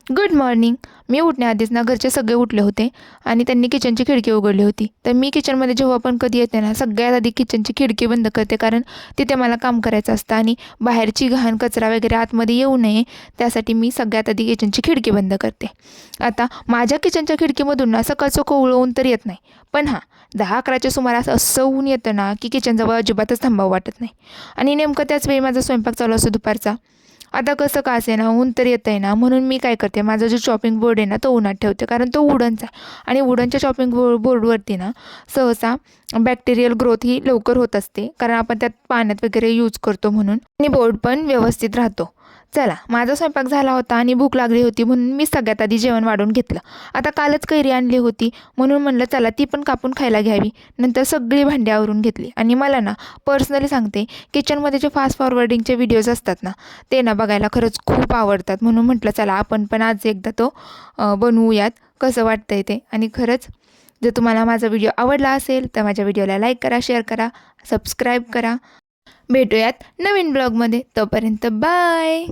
Good morning. मी उठण्याआधीच ना घरचे सगळे उठले होते आणि त्यांनी किचनची खिडकी उघडली होती. तर मी किचनमध्ये जेव्हा पण कधी येते ना, सगळ्यात आधी किचनची खिडकी बंद करते, कारण तिथे मला काम करायचं असतं आणि बाहेरची घाण कचरा वगैरे आतमध्ये येऊ नये, त्यासाठी मी सगळ्यात आधी किचनची खिडकी बंद करते. आता माझ्या किचनच्या खिडकीमधून ना सकाळचं कोवळं ऊन तर येत नाही, पण हां, 10-11च्या सुमारास असं ऊन येतं ना की किचनजवळ अजिबातच थांबावं वाटत नाही. आणि नेमकं त्याच वेळी माझा स्वयंपाक चालू असतो दुपारचा. आता कसं का असेना ऊन तर येतं आहे ना, म्हणून मी काय करते, माझा जो चॉपिंग बोर्ड आहे ना तो उन्हात ठेवते, कारण तो वुडनचा आहे आणि वुडनच्या चॉपिंग बोर्डवरती ना सहसा बॅक्टेरियल ग्रोथ ही लवकर होत असते, कारण आपण त्यात पाण्यात वगैरे यूज करतो म्हणून, आणि बोर्ड पण व्यवस्थित राहतो. चला, माझा स्वयंपाक झाला होता आणि भूक लागली होती, म्हणून मी सगळ्यात आधी जेवण वाढून घेतलं. आता कालच कैरी आणली होती, म्हणून म्हणलं चला ती पण कापून खायला घ्यावी. नंतर सगळी भांडी आवरून घेतली आणि मला ना पर्सनली सांगते, किचनमध्ये जे फास्ट फॉरवर्डिंगचे व्हिडिओज असतात ना, ते ना बघायला खरंच खूप आवडतात. म्हणून म्हटलं चला आपण पण आज एकदा तो बनवूयात, कसं वाटतंय ते. आणि खरंच जर तुम्हाला माझा व्हिडिओ आवडला असेल तर माझ्या व्हिडिओला लाईक करा, शेअर करा, सबस्क्राईब करा. भेटूयात नवीन ब्लॉगमध्ये. तोपर्यंत बाय.